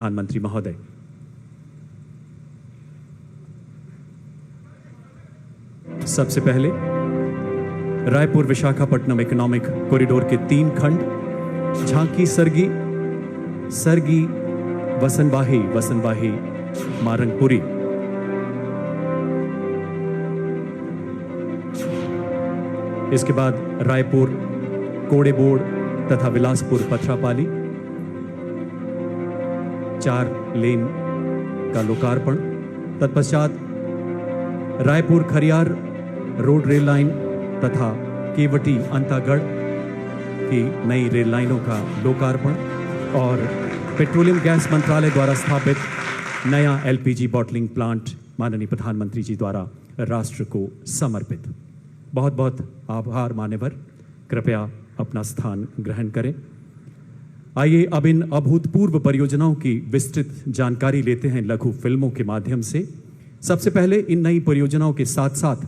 प्रधानमंत्री महोदय, सबसे पहले रायपुर विशाखापट्टनम इकोनॉमिक कॉरिडोर के 3 खंड झांकी सरगी सरगी वसनवाही मारंगपुरी। इसके बाद रायपुर कोड़ेबोड़ तथा बिलासपुर पथरापाली 4 लेन का लोकार्पण। तत्पश्चात Raipur Khariar road rail line तथा केवटी अंतागढ़ की नई रेल लाइनों का लोकार्पण और पेट्रोलियम गैस मंत्रालय द्वारा स्थापित नया एलपीजी बॉटलिंग प्लांट माननीय प्रधानमंत्री जी द्वारा राष्ट्र को समर्पित। बहुत बहुत आभार मान्यवर, कृपया अपना स्थान ग्रहण करें। आइए अब इन अभूतपूर्व परियोजनाओं की विस्तृत जानकारी लेते हैं लघु फिल्मों के माध्यम से। सबसे पहले इन नई परियोजनाओं के साथ साथ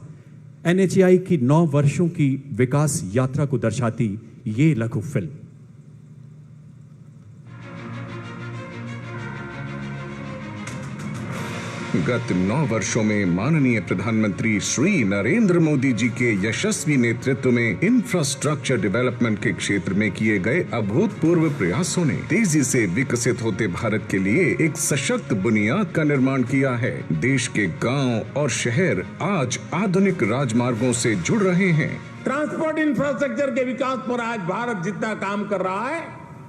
एनएचएआई की 9 वर्षों की विकास यात्रा को दर्शाती ये लघु फिल्म। गत 9 वर्षों में माननीय प्रधानमंत्री श्री नरेंद्र मोदी जी के यशस्वी नेतृत्व में इंफ्रास्ट्रक्चर डेवलपमेंट के क्षेत्र में किए गए अभूतपूर्व प्रयासों ने तेजी से विकसित होते भारत के लिए एक सशक्त बुनियाद का निर्माण किया है। देश के गांव और शहर आज आधुनिक राजमार्गों से जुड़ रहे हैं। ट्रांसपोर्ट इंफ्रास्ट्रक्चर के विकास पर आज भारत जितना काम कर रहा है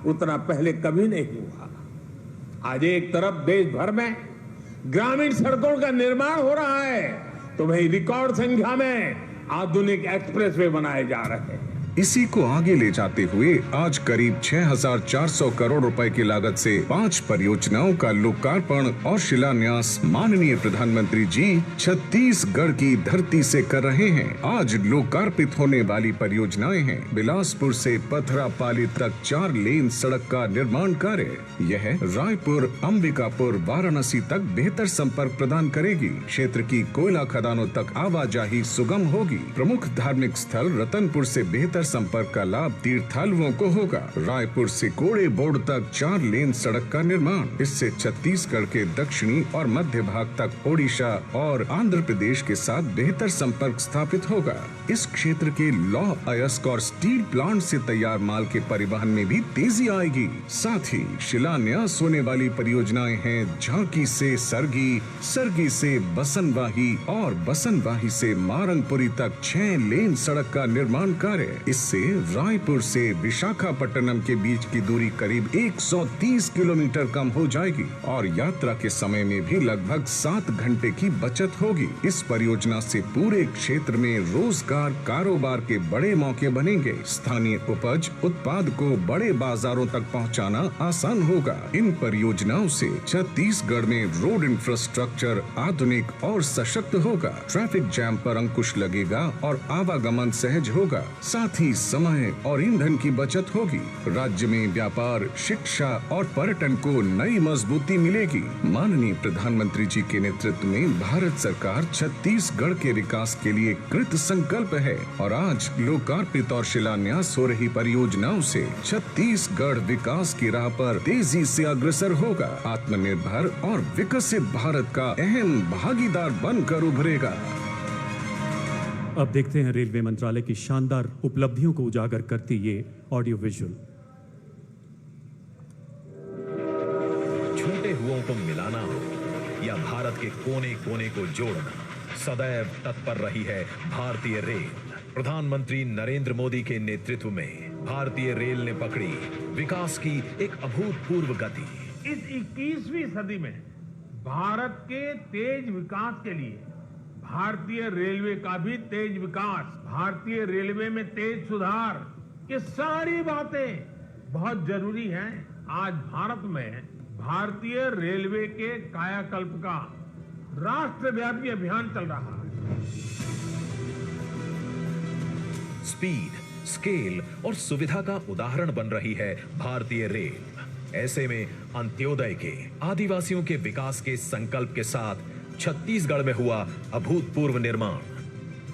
उतना पहले कभी नहीं हुआ। आज एक तरफ देश भर में ग्रामीण सड़कों का निर्माण हो रहा है तो वही रिकॉर्ड संख्या में आधुनिक एक्सप्रेसवे बनाए जा रहे हैं। इसी को आगे ले जाते हुए आज करीब 6,400 करोड़ रुपए की लागत से 5 परियोजनाओं का लोकार्पण और शिलान्यास माननीय प्रधानमंत्री जी छत्तीसगढ़ की धरती से कर रहे हैं। आज लोकार्पित होने वाली परियोजनाएं हैं बिलासपुर से पथरापाली तक 4 लेन सड़क का निर्माण कार्य। यह रायपुर अंबिकापुर वाराणसी तक बेहतर संपर्क प्रदान करेगी। क्षेत्र की कोयला खदानों तक आवाजाही सुगम होगी। प्रमुख धार्मिक स्थल रतनपुर से बेहतर संपर्क का लाभ तीर्थालुओं को होगा। रायपुर से कोड़ेबोड़ तक 4 लेन सड़क का निर्माण, इससे छत्तीसगढ़ के दक्षिणी और मध्य भाग तक ओडिशा और आंध्र प्रदेश के साथ बेहतर संपर्क स्थापित होगा। इस क्षेत्र के लौह अयस्क और स्टील प्लांट से तैयार माल के परिवहन में भी तेजी आएगी। साथ ही शिलान्यास होने वाली परियोजनाएं हैं झांकी से सरगी, सरगी से बसनवाही और बसनवाही से मारंगपुरी तक 6 लेन सड़क का निर्माण कार्य। इससे रायपुर से विशाखापट्टनम के बीच की दूरी करीब 130 किलोमीटर कम हो जाएगी और यात्रा के समय में भी लगभग 7 घंटे की बचत होगी। इस परियोजना से पूरे क्षेत्र में रोजगार कारोबार के बड़े मौके बनेंगे। स्थानीय उपज उत्पाद को बड़े बाजारों तक पहुंचाना आसान होगा। इन परियोजनाओं से छत्तीसगढ़ में रोड इंफ्रास्ट्रक्चर आधुनिक और सशक्त होगा। ट्रैफिक जैम पर अंकुश लगेगा और आवागमन सहज होगा। साथ ही समय और ईंधन की बचत होगी। राज्य में व्यापार, शिक्षा और पर्यटन को नई मजबूती मिलेगी। माननीय प्रधानमंत्री जी के नेतृत्व में भारत सरकार छत्तीसगढ़ के विकास के लिए कृत संकल्प है और आज लोकार्पित और शिलान्यास हो रही परियोजनाओं से छत्तीसगढ़ विकास की राह पर तेजी से अग्रसर होगा। आत्मनिर्भर और विकसित भारत का अहम भागीदार बनकर उभरेगा। अब देखते हैं रेलवे मंत्रालय की शानदार उपलब्धियों को उजागर करती ये ऑडियो विजुअल। छूटे हुओं को मिलाना हो या भारत के कोने कोने को जोड़ना, सदैव तत्पर रही है भारतीय रेल। प्रधानमंत्री नरेंद्र मोदी के नेतृत्व में भारतीय रेल ने पकड़ी विकास की एक अभूतपूर्व गति। इस 21वीं सदी में भारत के तेज विकास के लिए भारतीय रेलवे का भी तेज विकास, भारतीय रेलवे में तेज सुधार, ये सारी बातें बहुत जरूरी हैं। आज भारत में भारतीय रेलवे के कायाकल्प का राष्ट्रव्यापी अभियान चल रहा है। स्पीड, स्केल और सुविधा का उदाहरण बन रही है भारतीय रेल। ऐसे में अंत्योदय के आदिवासियों के विकास के संकल्प के साथ छत्तीसगढ़ में हुआ अभूतपूर्व निर्माण।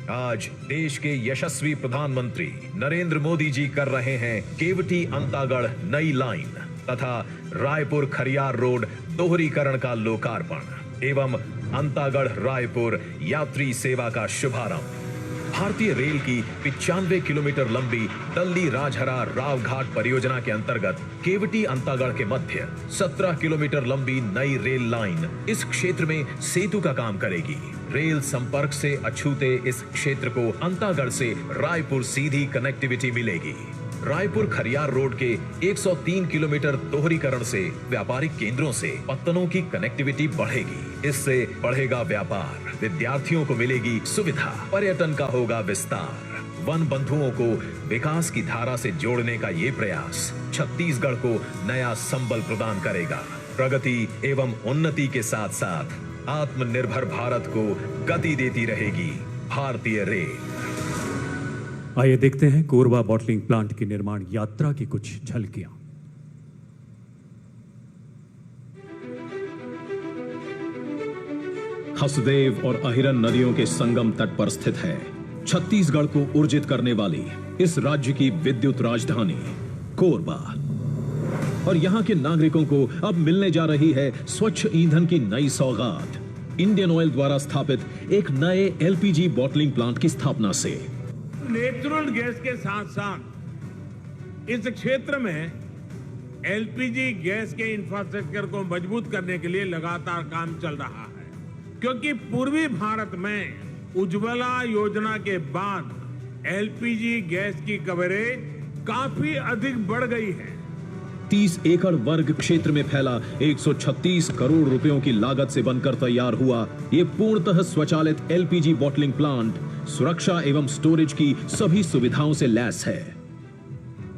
आज देश के यशस्वी प्रधानमंत्री नरेंद्र मोदी जी कर रहे हैं केवटी अंतागढ़ नई लाइन तथा रायपुर खरियार रोड दोहरीकरण का लोकार्पण एवं अंतागढ़ रायपुर यात्री सेवा का शुभारंभ। भारतीय रेल की 95 किलोमीटर लंबी दल्ली राजहरा रावघाट परियोजना के अंतर्गत केवटी अंतागढ़ के मध्य 17 किलोमीटर लंबी नई रेल लाइन इस क्षेत्र में सेतु का काम करेगी। रेल संपर्क से अछूते इस क्षेत्र को अंतागढ़ से रायपुर सीधी कनेक्टिविटी मिलेगी। रायपुर खरियार रोड के 103 किलोमीटर दोहरीकरण से व्यापारिक केंद्रों से पत्तनों की कनेक्टिविटी बढ़ेगी। इससे बढ़ेगा व्यापार, विद्यार्थियों को मिलेगी सुविधा, पर्यटन का होगा विस्तार। वन बंधुओं को विकास की धारा से जोड़ने का ये प्रयास छत्तीसगढ़ को नया संबल प्रदान करेगा। प्रगति एवं उन्नति के साथ साथ आत्मनिर्भर भारत को गति देती रहेगी भारतीय रेल। आइए देखते हैं कोरबा बॉटलिंग प्लांट की निर्माण यात्रा की कुछ झलकियां। हसदेव और अहिरन नदियों के संगम तट पर स्थित है छत्तीसगढ़ को ऊर्जित करने वाली इस राज्य की विद्युत राजधानी कोरबा। और यहां के नागरिकों को अब मिलने जा रही है स्वच्छ ईंधन की नई सौगात इंडियन ऑयल द्वारा स्थापित एक नए एलपीजी बॉटलिंग प्लांट की स्थापना से। नेचुरल गैस के साथ साथ इस क्षेत्र में एलपीजी गैस के इंफ्रास्ट्रक्चर को मजबूत करने के लिए लगातार काम चल रहा है, क्योंकि पूर्वी भारत में उज्ज्वला योजना के बाद एलपीजी गैस की कवरेज काफी अधिक बढ़ गई है। 30 एकड़ वर्ग क्षेत्र में फैला 136 करोड़ रुपयों की लागत से बनकर तैयार हुआ ये पूर्णतः स्वचालित एलपीजी बॉटलिंग प्लांट सुरक्षा एवं स्टोरेज की सभी सुविधाओं से लैस है।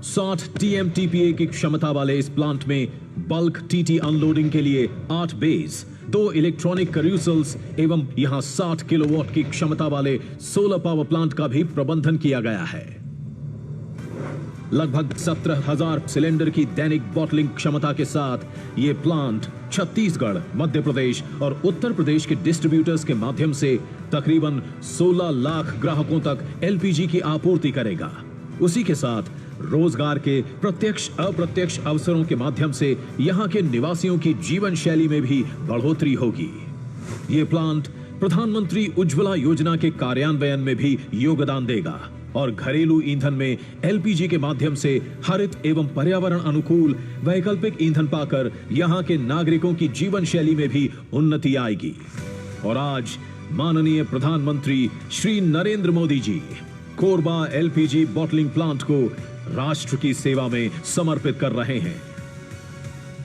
60 TMTPA की क्षमता वाले इस प्लांट में बल्क टीटी अनलोडिंग के लिए 8 बेस, 2 इलेक्ट्रॉनिक करूसल्स एवं यहां 60 किलोवाट की क्षमता वाले सोलर पावर प्लांट का भी प्रबंधन किया गया है। लगभग 17,000 सिलेंडर की दैनिक बॉटलिंग क्षमता के साथ ये प्लांट छत्तीसगढ़, मध्य प्रदेश और उत्तर प्रदेश के डिस्ट्रीब्यूटर्स के माध्यम से तकरीबन 16 लाख ग्राहकों तक एलपीजी की आपूर्ति करेगा। उसी के साथ रोजगार के प्रत्यक्ष अप्रत्यक्ष अवसरों के माध्यम से यहां के निवासियों की जीवन शैली में भी बढ़ोतरी होगी। ये प्लांट प्रधानमंत्री उज्ज्वला योजना के कार्यान्वयन में भी योगदान देगा और घरेलू ईंधन में एलपीजी के माध्यम से हरित एवं पर्यावरण अनुकूल वैकल्पिक ईंधन पाकर यहां के नागरिकों की जीवन शैली में भी उन्नति आएगी। और आज माननीय प्रधानमंत्री Shri Narendra Modi ji Korba LPG bottling plant को राष्ट्र की सेवा में समर्पित कर रहे हैं।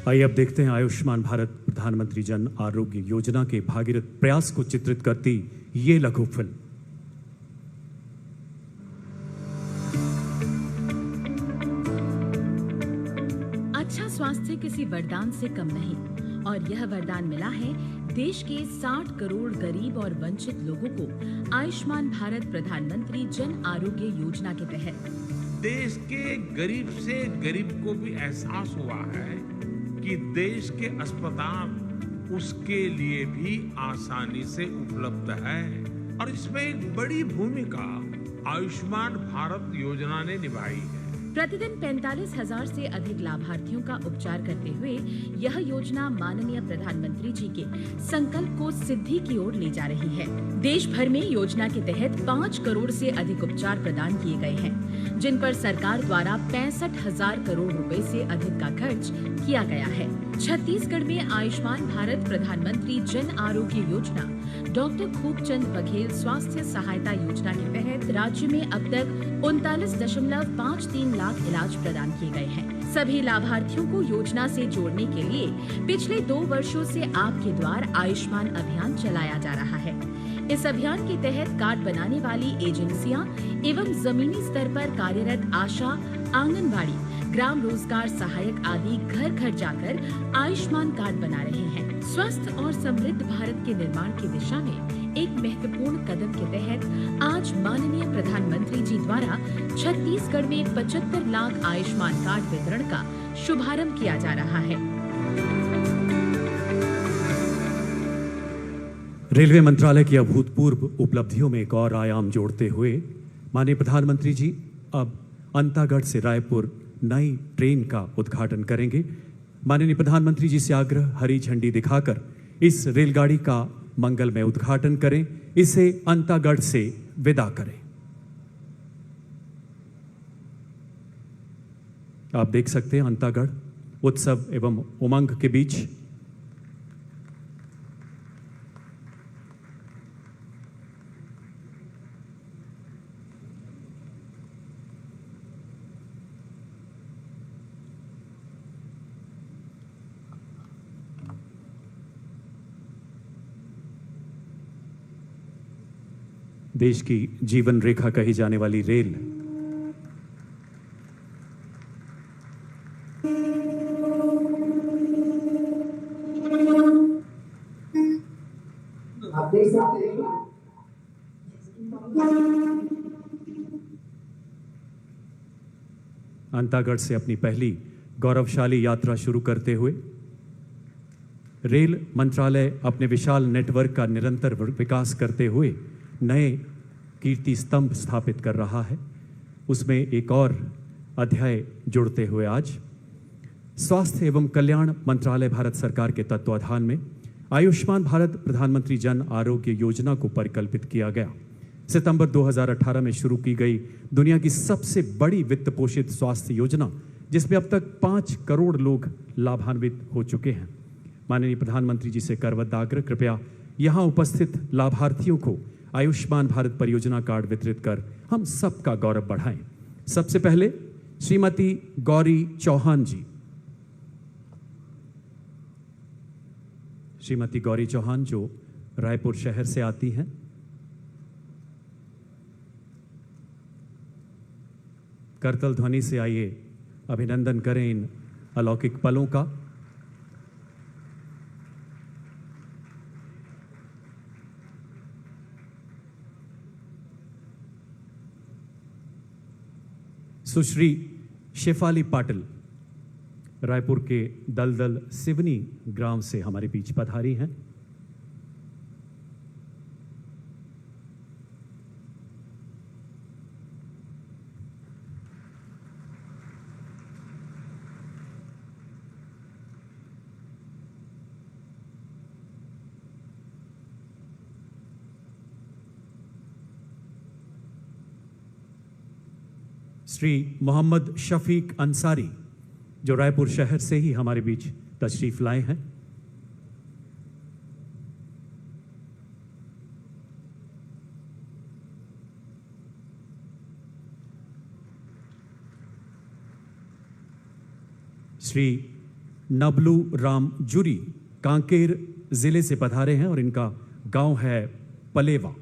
आइए अब देखते हैं आयुष्मान भारत प्रधानमंत्री जन आरोग्य योजना के भागीरथ प्रयास को चित्रित करती ये लघु फिल्म। अच्छा स्वास्थ्य किसी वरदान से कम नहीं, और यह वरदान मिला है देश के 60 करोड़ गरीब और वंचित लोगों को आयुष्मान भारत प्रधानमंत्री जन आरोग्य योजना के तहत। देश के गरीब से गरीब को भी एहसास हुआ है कि देश के अस्पताल उसके लिए भी आसानी से उपलब्ध है, और इसमें एक बड़ी भूमिका आयुष्मान भारत योजना ने निभाई है। प्रतिदिन 45,000 से अधिक लाभार्थियों का उपचार करते हुए यह योजना माननीय प्रधानमंत्री जी के संकल्प को सिद्धि की ओर ले जा रही है। देश भर में योजना के तहत 5 करोड़ से अधिक उपचार प्रदान किए गए हैं, जिन पर सरकार द्वारा 65,000 करोड़ रुपए से अधिक का खर्च किया गया है। छत्तीसगढ़ में आयुष्मान भारत प्रधानमंत्री जन आरोग्य योजना डॉक्टर खूबचंद बघेल स्वास्थ्य सहायता योजना के तहत राज्य में अब तक 39.53 लाख इलाज प्रदान किए गए हैं। सभी लाभार्थियों को योजना से जोड़ने के लिए पिछले 2 वर्षों से आपके द्वार आयुष्मान अभियान चलाया जा रहा है। इस अभियान के तहत कार्ड बनाने वाली एजेंसियां एवं जमीनी स्तर पर कार्यरत आशा, आंगनबाड़ी, ग्राम रोजगार सहायक आदि घर घर जाकर आयुष्मान कार्ड बना रहे हैं। स्वस्थ और समृद्ध भारत के निर्माण की दिशा में एक महत्वपूर्ण कदम के तहत आज माननीय प्रधानमंत्री जी द्वारा छत्तीसगढ़ में 75 लाख आयुष्मान कार्ड वितरण का शुभारंभ किया जा रहा है। रेलवे मंत्रालय की अभूतपूर्व उपलब्धियों में एक और आयाम जोड़ते हुए माननीय प्रधानमंत्री जी अब अंतागढ़ से रायपुर नई ट्रेन का उद्घाटन करेंगे। माननीय प्रधानमंत्री जी से आग्रह, हरी झंडी दिखाकर इस रेलगाड़ी का मंगलमय उद्घाटन करें, इसे अंतागढ़ से विदा करें। आप देख सकते हैं अंतागढ़ उत्सव एवं उमंग के बीच देश की जीवन रेखा कही जाने वाली रेल आप देख सकते हैं अंतागढ़ से अपनी पहली गौरवशाली यात्रा शुरू करते हुए रेल मंत्रालय अपने विशाल नेटवर्क का निरंतर विकास करते हुए नए कीर्ति स्तंभ स्थापित कर रहा है। उसमें एक और अध्याय जुड़ते हुए आज स्वास्थ्य एवं कल्याण मंत्रालय भारत सरकार के तत्वाधान में आयुष्मान भारत प्रधानमंत्री जन आरोग्य योजना को परिकल्पित किया गया। सितंबर 2018 में शुरू की गई दुनिया की सबसे बड़ी वित्त पोषित स्वास्थ्य योजना, जिसमें अब तक 5 करोड़ लोग लाभान्वित हो चुके हैं। माननीय प्रधानमंत्री जी से करबद्ध आग्रह, कृपया यहां उपस्थित लाभार्थियों को आयुष्मान भारत परियोजना कार्ड वितरित कर हम सबका गौरव बढ़ाएं। सबसे पहले श्रीमती गौरी चौहान जी। श्रीमती गौरी चौहान जो रायपुर शहर से आती हैं। करतल ध्वनि से आइए अभिनंदन करें इन अलौकिक पलों का। सुश्री शेफाली पाटिल रायपुर के दलदल सिवनी ग्राम से हमारे बीच पधारी हैं। श्री मोहम्मद शफीक अंसारी जो रायपुर शहर से ही हमारे बीच तशरीफ लाए हैं। श्री नबलू राम जुरी कांकेर जिले से पधारे हैं और इनका गांव है पलेवा।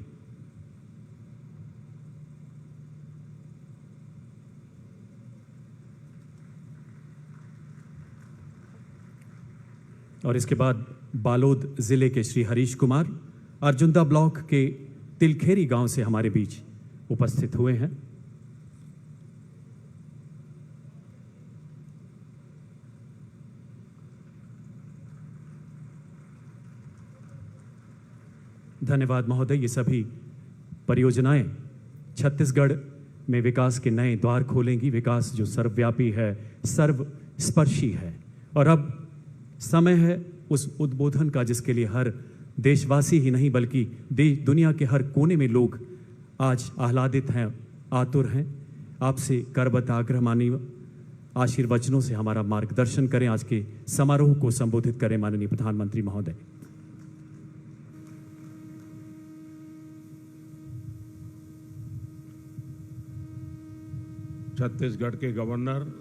और इसके बाद बालोद जिले के श्री हरीश कुमार अर्जुंदा ब्लॉक के तिलखेरी गांव से हमारे बीच उपस्थित हुए हैं। धन्यवाद महोदय। ये सभी परियोजनाएं छत्तीसगढ़ में विकास के नए द्वार खोलेंगी। विकास जो सर्वव्यापी है, सर्वस्पर्शी है और अब समय है उस उद्बोधन का जिसके लिए हर देशवासी ही नहीं बल्कि दुनिया के हर कोने में लोग आज आह्लादित हैं, आतुर हैं। आपसे करबद्ध आग्रह, माननीय आशीर्वचनों से हमारा मार्गदर्शन करें। आज के समारोह को संबोधित करें माननीय प्रधानमंत्री महोदय। छत्तीसगढ़ के गवर्नर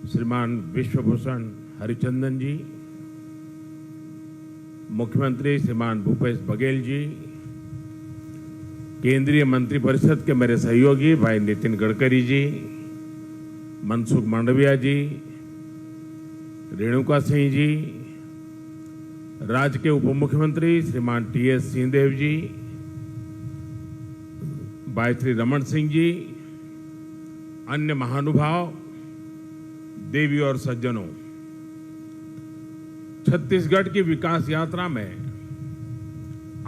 श्रीमान विश्वभूषण हरिचंदन जी, मुख्यमंत्री श्रीमान भूपेश बघेल जी, केंद्रीय मंत्रिपरिषद के मेरे सहयोगी भाई नितिन गडकरी जी, मनसुख मांडविया जी, रेणुका सिंह जी, राज्य के उप मुख्यमंत्री श्रीमान टी.एस. सिंहदेव जी, भाई श्री रमन सिंह जी, अन्य महानुभाव, देवी और सज्जनों, छत्तीसगढ़ की विकास यात्रा में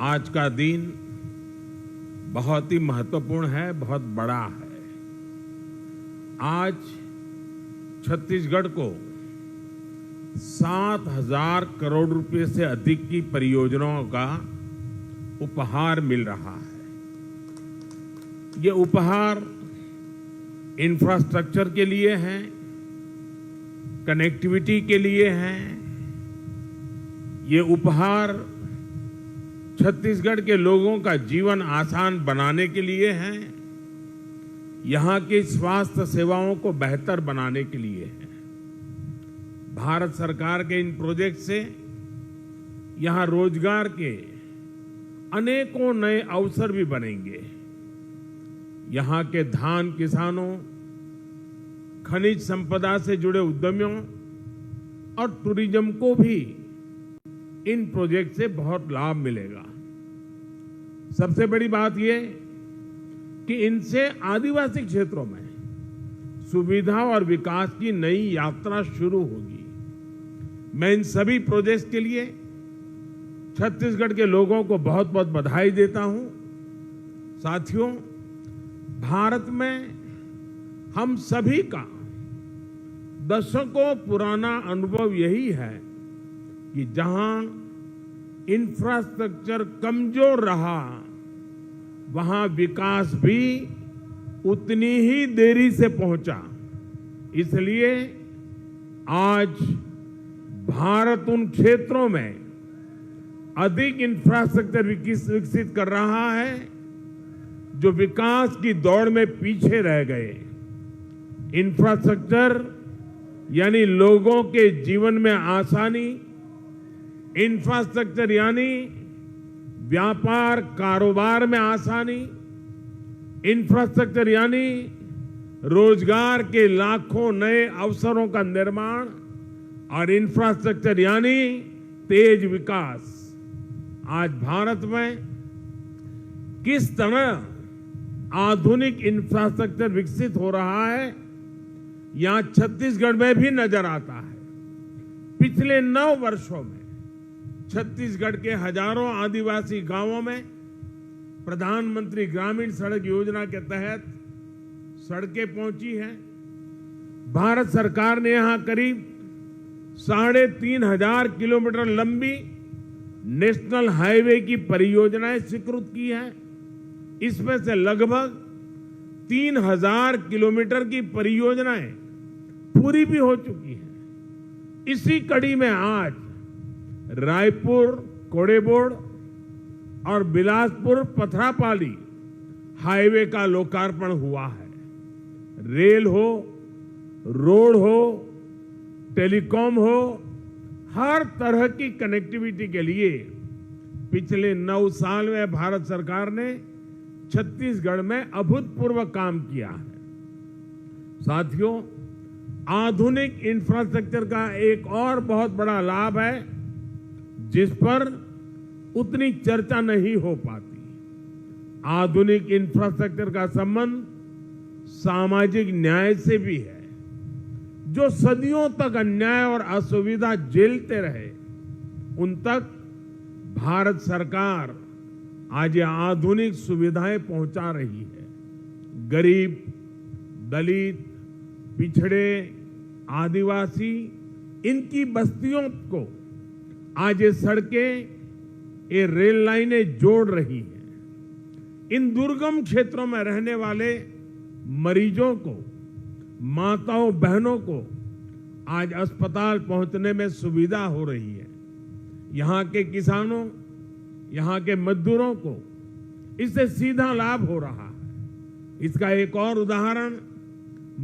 आज का दिन बहुत ही महत्वपूर्ण है, बहुत बड़ा है। आज छत्तीसगढ़ को 7,000 करोड़ रुपए से अधिक की परियोजनाओं का उपहार मिल रहा है। ये उपहार इंफ्रास्ट्रक्चर के लिए है, कनेक्टिविटी के लिए है। ये उपहार छत्तीसगढ़ के लोगों का जीवन आसान बनाने के लिए है, यहाँ की स्वास्थ्य सेवाओं को बेहतर बनाने के लिए है। भारत सरकार के इन प्रोजेक्ट से यहाँ रोजगार के अनेकों नए अवसर भी बनेंगे। यहाँ के धान किसानों, खनिज संपदा से जुड़े उद्यमियों और टूरिज्म को भी इन प्रोजेक्ट से बहुत लाभ मिलेगा। सबसे बड़ी बात यह कि इनसे आदिवासी क्षेत्रों में सुविधा और विकास की नई यात्रा शुरू होगी। मैं इन सभी प्रोजेक्ट्स के लिए छत्तीसगढ़ के लोगों को बहुत बहुत बधाई देता हूं। साथियों, भारत में हम सभी का दशकों पुराना अनुभव यही है कि जहां इंफ्रास्ट्रक्चर कमजोर रहा, वहां विकास भी उतनी ही देरी से पहुंचा। इसलिए आज भारत उन क्षेत्रों में अधिक इंफ्रास्ट्रक्चर विकसित कर रहा है जो विकास की दौड़ में पीछे रह गए। इंफ्रास्ट्रक्चर यानी लोगों के जीवन में आसानी, इंफ्रास्ट्रक्चर यानी व्यापार कारोबार में आसानी, इंफ्रास्ट्रक्चर यानी रोजगार के लाखों नए अवसरों का निर्माण और इंफ्रास्ट्रक्चर यानी तेज विकास। आज भारत में किस तरह आधुनिक इंफ्रास्ट्रक्चर विकसित हो रहा है, यहां छत्तीसगढ़ में भी नजर आता है। पिछले 9 वर्षों में छत्तीसगढ़ के हजारों आदिवासी गांवों में प्रधानमंत्री ग्रामीण सड़क योजना के तहत सड़कें पहुंची हैं। भारत सरकार ने यहां करीब 3,500 किलोमीटर लंबी नेशनल हाईवे की परियोजनाएं स्वीकृत की हैं। इसमें से लगभग 3,000 किलोमीटर की परियोजनाएं पूरी भी हो चुकी हैं। इसी कड़ी में आज रायपुर कोड़ेबोड़ और बिलासपुर पथरापाली हाईवे का लोकार्पण हुआ है। रेल हो, रोड हो, टेलीकॉम हो, हर तरह की कनेक्टिविटी के लिए पिछले 9 साल में भारत सरकार ने छत्तीसगढ़ में अभूतपूर्व काम किया है। साथियों, आधुनिक इंफ्रास्ट्रक्चर का एक और बहुत बड़ा लाभ है जिस पर उतनी चर्चा नहीं हो पाती। आधुनिक इंफ्रास्ट्रक्चर का संबंध सामाजिक न्याय से भी है। जो सदियों तक अन्याय और असुविधा झेलते रहे, उन तक भारत सरकार आज ये आधुनिक सुविधाएं पहुंचा रही है। गरीब, दलित, पिछड़े, आदिवासी, इनकी बस्तियों को आज ये सड़कें, ये रेल लाइनें जोड़ रही हैं। इन दुर्गम क्षेत्रों में रहने वाले मरीजों को, माताओं बहनों को आज अस्पताल पहुंचने में सुविधा हो रही है। यहाँ के किसानों, यहाँ के मजदूरों को इससे सीधा लाभ हो रहा है। इसका एक और उदाहरण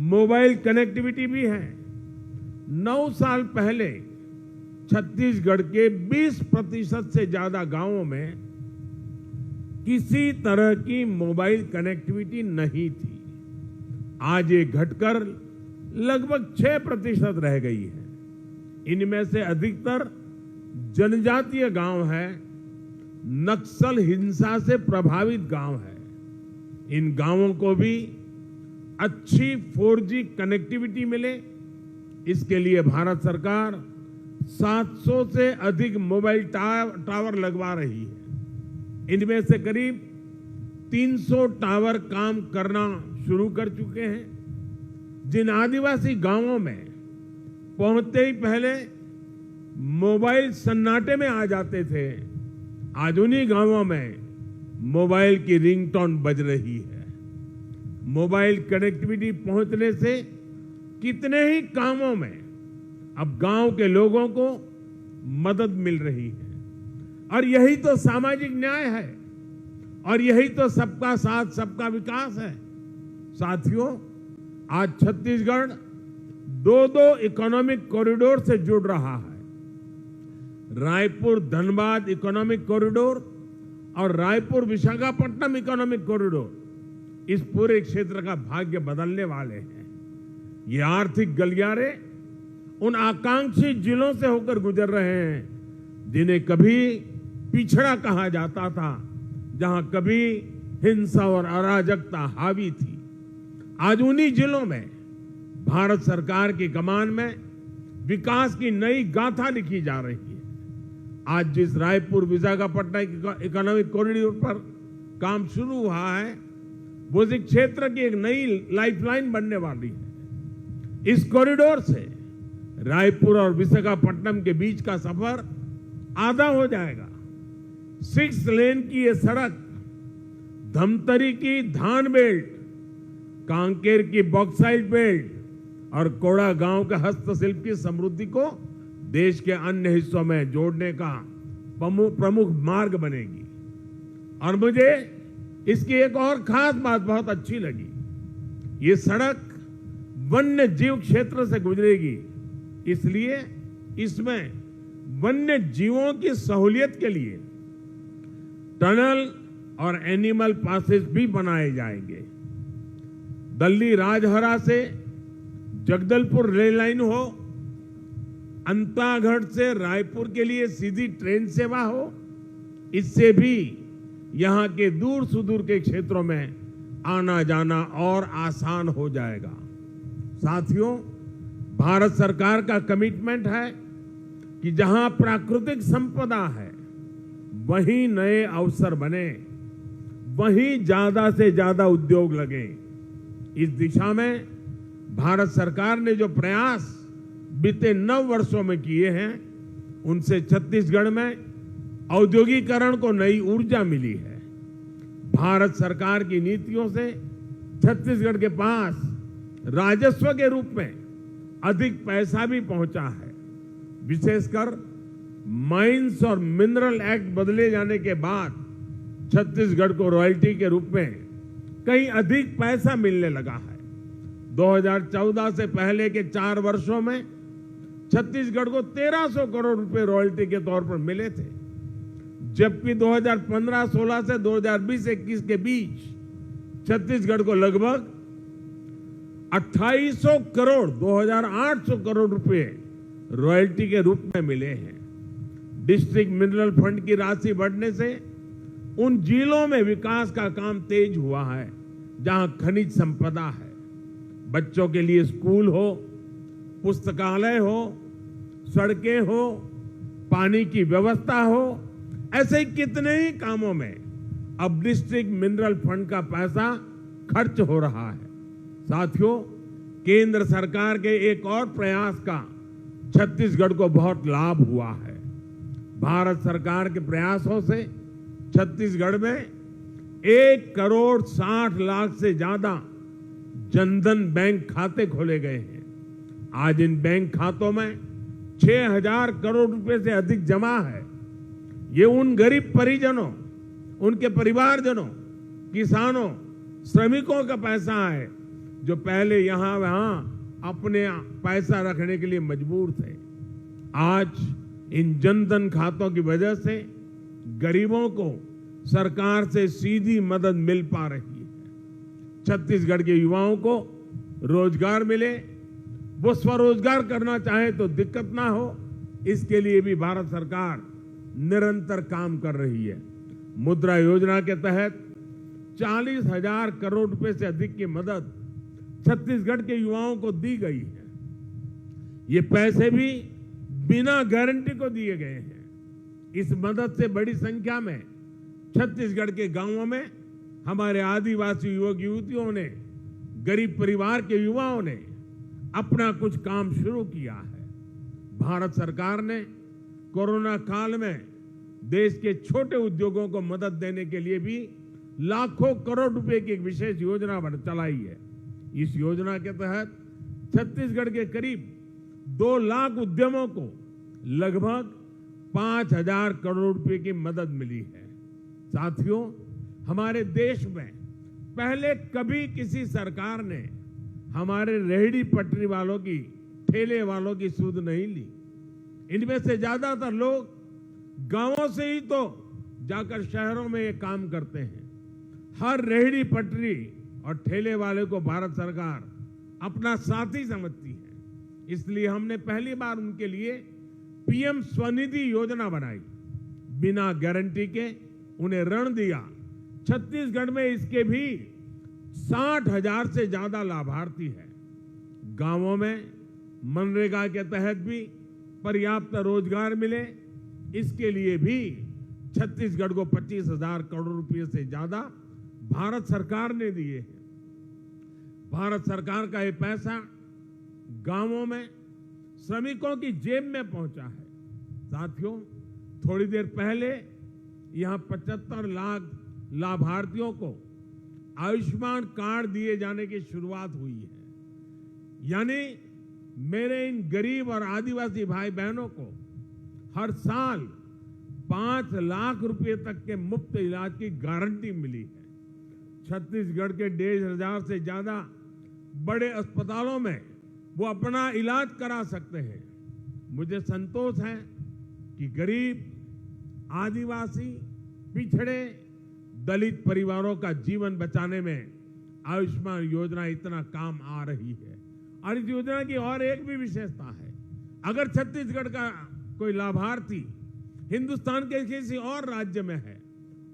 मोबाइल कनेक्टिविटी भी है। 9 साल पहले छत्तीसगढ़ के 20% से ज्यादा गांवों में किसी तरह की मोबाइल कनेक्टिविटी नहीं थी। आज ये घटकर लगभग 6% रह गई है। इनमें से अधिकतर जनजातीय गांव है, नक्सल हिंसा से प्रभावित गांव है। इन गांवों को भी अच्छी 4G कनेक्टिविटी मिले, इसके लिए भारत सरकार 700 से अधिक मोबाइल टावर लगवा रही है। इनमें से करीब 300 टावर काम करना शुरू कर चुके हैं। जिन आदिवासी गांवों में पहुंचते ही पहले मोबाइल सन्नाटे में आ जाते थे, आज उन्हीं गांवों में मोबाइल की रिंगटोन बज रही है। मोबाइल कनेक्टिविटी पहुंचने से कितने ही कामों में अब गांव के लोगों को मदद मिल रही है। और यही तो सामाजिक न्याय है, और यही तो सबका साथ सबका विकास है। साथियों, आज छत्तीसगढ़ दो इकोनॉमिक कॉरिडोर से जुड़ रहा है। रायपुर धनबाद इकोनॉमिक कॉरिडोर और रायपुर विशाखापट्टनम इकोनॉमिक कॉरिडोर इस पूरे क्षेत्र का भाग्य बदलने वाले हैं। ये आर्थिक गलियारे उन आकांक्षी जिलों से होकर गुजर रहे हैं जिन्हें कभी पिछड़ा कहा जाता था, जहां कभी हिंसा और अराजकता हावी थी। आज उन्हीं जिलों में भारत सरकार की कमान में विकास की नई गाथा लिखी जा रही है। आज जिस रायपुर विशाखापट्टनम इकोनॉमिक कॉरिडोर पर काम शुरू हुआ है, वो इस क्षेत्र की एक नई लाइफलाइन बनने वाली है। इस कॉरिडोर से रायपुर और विशाखापट्टनम के बीच का सफर आधा हो जाएगा। 6 लेन की ये सड़क धमतरी की धान बेल्ट, कांकेर की बॉक्साइट बेल्ट और कोड़ा गांव के हस्तशिल्प की समृद्धि को देश के अन्य हिस्सों में जोड़ने का प्रमुख मार्ग बनेगी। और मुझे इसकी एक और खास बात बहुत अच्छी लगी। ये सड़क वन्य जीव क्षेत्र से गुजरेगी, इसलिए इसमें वन्य जीवों की सहूलियत के लिए टनल और एनिमल पासेस भी बनाए जाएंगे। दिल्ली राजहरा से जगदलपुर रेल लाइन हो, अंतागढ़ से रायपुर के लिए सीधी ट्रेन सेवा हो, इससे भी यहां के दूर सुदूर के क्षेत्रों में आना जाना और आसान हो जाएगा। साथियों, भारत सरकार का कमिटमेंट है कि जहां प्राकृतिक संपदा है वहीं नए अवसर बने, वहीं ज्यादा से ज्यादा उद्योग लगे। इस दिशा में भारत सरकार ने जो प्रयास बीते 9 वर्षों में किए हैं, उनसे छत्तीसगढ़ में औद्योगिकरण को नई ऊर्जा मिली है। भारत सरकार की नीतियों से छत्तीसगढ़ के पास राजस्व के रूप में अधिक पैसा भी पहुंचा है। विशेषकर माइंस और मिनरल एक्ट बदले जाने के बाद छत्तीसगढ़ को रॉयल्टी के रूप में कहीं अधिक पैसा मिलने लगा है। 2014 से पहले के 4 वर्षों में छत्तीसगढ़ को 1300 करोड़ रुपए रॉयल्टी के तौर पर मिले थे, जबकि 2015-16 से 2020-21 के बीच छत्तीसगढ़ को लगभग 2800 करोड़ 2800 करोड़ रुपए रॉयल्टी के रूप में मिले हैं। डिस्ट्रिक्ट मिनरल फंड की राशि बढ़ने से उन जिलों में विकास का काम तेज हुआ है जहां खनिज संपदा है। बच्चों के लिए स्कूल हो, पुस्तकालय हो, सड़कें हो, पानी की व्यवस्था हो, ऐसे कितने ही कामों में अब डिस्ट्रिक्ट मिनरल फंड का पैसा खर्च हो रहा है। साथियों, केंद्र सरकार के एक और प्रयास का छत्तीसगढ़ को बहुत लाभ हुआ है। भारत सरकार के प्रयासों से छत्तीसगढ़ में 1,60,00,000 से ज्यादा जनधन बैंक खाते खोले गए हैं। आज इन बैंक खातों में 6,000 करोड़ रुपए से अधिक जमा है। ये उन गरीब परिजनों, उनके परिवारजनों, किसानों, श्रमिकों का पैसा है जो पहले यहां वहां अपने पैसा रखने के लिए मजबूर थे। आज इन जनधन खातों की वजह से गरीबों को सरकार से सीधी मदद मिल पा रही है। छत्तीसगढ़ के युवाओं को रोजगार मिले, वो स्वरोजगार करना चाहे तो दिक्कत ना हो, इसके लिए भी भारत सरकार निरंतर काम कर रही है। मुद्रा योजना के तहत 40,000 करोड़ रुपए से अधिक की मदद छत्तीसगढ़ के युवाओं को दी गई है। ये पैसे भी बिना गारंटी को दिए गए हैं। इस मदद से बड़ी संख्या में छत्तीसगढ़ के गांवों में हमारे आदिवासी युवक युवतियों ने, गरीब परिवार के युवाओं ने अपना कुछ काम शुरू किया है। भारत सरकार ने कोरोना काल में देश के छोटे उद्योगों को मदद देने के लिए भी लाखों करोड़ रुपए की एक विशेष योजना चलाई है। इस योजना के तहत छत्तीसगढ़ के करीब 2 लाख उद्यमों को लगभग 5,000 करोड़ रुपए की मदद मिली है। साथियों, हमारे देश में पहले कभी किसी सरकार ने हमारे रेहड़ी पटरी वालों की, ठेले वालों की सुध नहीं ली। इनमें से ज्यादातर लोग गांवों से ही तो जाकर शहरों में ये काम करते हैं। हर रेहड़ी पटरी और ठेले वाले को भारत सरकार अपना साथी समझती है। इसलिए हमने पहली बार उनके लिए पीएम स्वनिधि योजना बनाई। बिना गारंटी के उन्हें ऋण दिया। छत्तीसगढ़ में इसके भी 60,000 से ज्यादा लाभार्थी हैं। गांवों में मनरेगा के तहत भी पर्याप्त रोजगार मिले, इसके लिए भी छत्तीसगढ़ को 25,000 करोड़ रुपए से ज्यादा भारत सरकार ने दिए हैं। भारत सरकार का ये पैसा गांवों में श्रमिकों की जेब में पहुंचा है। साथियों, थोड़ी देर पहले यहां 75 लाख लाभार्थियों को आयुष्मान कार्ड दिए जाने की शुरुआत हुई है। यानी मेरे इन गरीब और आदिवासी भाई बहनों को हर साल 5 लाख रुपए तक के मुफ्त इलाज की गारंटी मिली है। छत्तीसगढ़ के 1,500 से ज्यादा बड़े अस्पतालों में वो अपना इलाज करा सकते हैं। मुझे संतोष है कि गरीब, आदिवासी, पिछड़े, दलित परिवारों का जीवन बचाने में आयुष्मान योजना इतना काम आ रही है। और इस योजना की और एक भी विशेषता है, अगर छत्तीसगढ़ का कोई लाभार्थी हिंदुस्तान के किसी और राज्य में है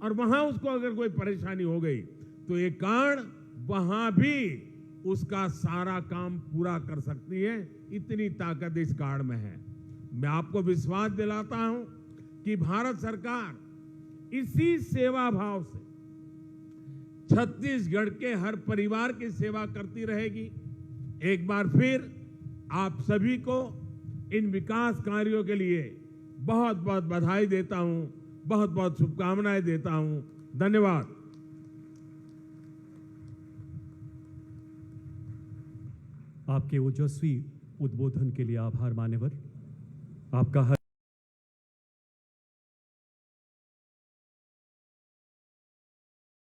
और वहां उसको अगर कोई परेशानी हो गई तो ये कार्ड वहां भी उसका सारा काम पूरा कर सकती है। इतनी ताकत इस कार्ड में है। मैं आपको विश्वास दिलाता हूं कि भारत सरकार इसी सेवा भाव से छत्तीसगढ़ के हर परिवार की सेवा करती रहेगी। एक बार फिर आप सभी को इन विकास कार्यों के लिए बहुत बहुत बधाई देता हूं, बहुत बहुत शुभकामनाएं देता हूं। धन्यवाद। आपके ओजस्वी उद्बोधन के लिए आभार मान्यवर। आपका